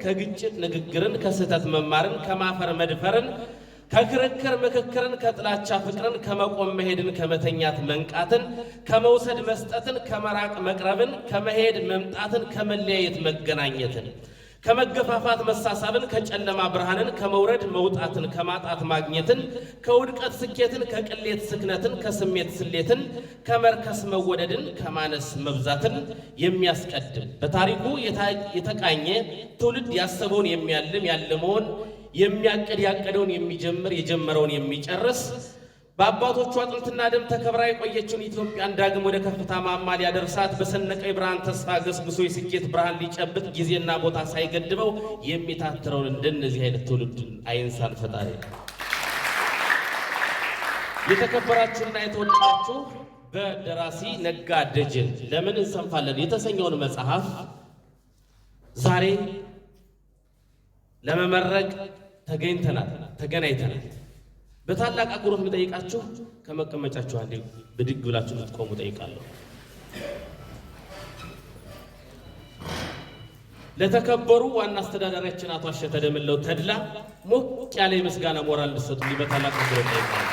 ከግጭት ንግግርን ከስህተት መማርን ከማፈር መድፈርን ከክርክር ምክክርን ከጥላቻ ፍቅርን ከመቆም መሄድን ከመተኛት መንቃትን ከመውሰድ መስጠትን ከመራቅ መቅረብን ከመሄድ መምጣትን ከመለያየት መገናኘትን ከመገፋፋት መሳሳብን ከጨለማ ብርሃንን ከመውረድ መውጣትን ከማጣት ማግኘትን ከውድቀት ስኬትን ከቅሌት ስክነትን ከስሜት ስሌትን ከመርከስ መወደድን ከማነስ መብዛትን የሚያስቀድም በታሪኩ የተቃኘ ትውልድ ያሰበውን የሚያልም ያለመውን የሚያቀድ ያቀደውን የሚጀምር የጀመረውን የሚጨርስ በአባቶቹ አጥንትና ደም ተከብራ የቆየችውን ኢትዮጵያን ዳግም ወደ ከፍታ ማማ ሊያደርሳት በሰነቀ ብርሃን ተስፋ ገስግሶ የስኬት ብርሃን ሊጨብጥ ጊዜና ቦታ ሳይገድበው የሚታትረውን እንደነዚህ አይነት ትውልድ አይንሳን ፈጣሪ። የተከበራችሁና የተወደዳችሁ በደራሲ ነጋ ደጀን ለምን እንሰንፋለን የተሰኘውን መጽሐፍ ዛሬ ለመመረቅ ተገናኝተናል። በታላቅ አክብሮት የምጠይቃችሁ ከመቀመጫችሁ አንዴ ብድግ ብላችሁ ልትቆሙ ጠይቃለሁ። ለተከበሩ ዋና አስተዳዳሪያችን አቶ አሸተ ደምለው ተድላ ሞቅ ያለ የምስጋና ሞራል እንድትሰጡልኝ በታላቅ አክብሮት ጠይቃለሁ።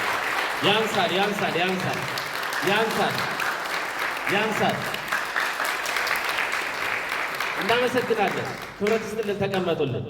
ያንሳል። እናመሰግናለን። ክብረት ይስጥልን። ተቀመጡልን።